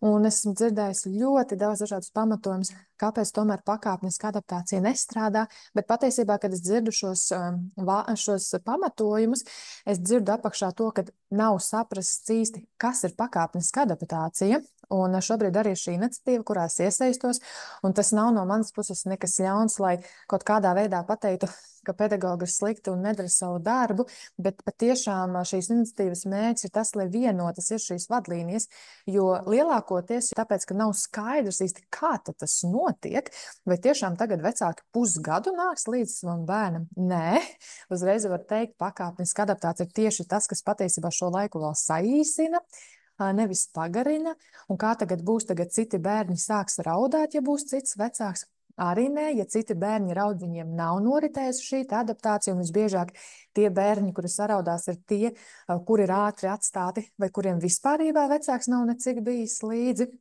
Un esmu dzirdējusi ļoti daudz dažādus pamatojumus, kāpēc tomēr pakāpeniska adaptācija nestrādā, bet patiesībā, kad es dzirdu šos pamatojumus, es dzirdu apakšā to, ka nav saprasts īsti, kas ir pakāpeniska adaptācija. Un šobrīd arī ir šī iniciatīva, kurā es iesaistos, un tas nav no manas puses nekas ļauns, lai kaut kādā veidā pateiktu, ka pedagogi ir slikti un nedara savu darbu, bet patiešām šīs iniciatīvas mērķis ir tas, lai vienotas ir šīs vadlīnijas, jo lielākoties tāpēc, ka nav skaidrs īsti, kā tas notiek, vai tiešām tagad vecāki pusgadu nāks līdz savam bērnam. Nē, uzreiz var teikt, pakāpeniska adaptācija ir tieši tas, kas patiesībā šo laiku vēl saīsina, nevis pagarina, un kā tagad būs, tagad citi bērni sāks raudāt, ja būs cits vecāks. Arī nē, ja citi bērni raud, viņiem nav noritējusi šī adaptācija, un visbiežāk tie bērni, kuri saraudās, ir tie, kuri ir ātri atstāti, vai kuriem vispārībā vecāks nav necik bijis līdzi.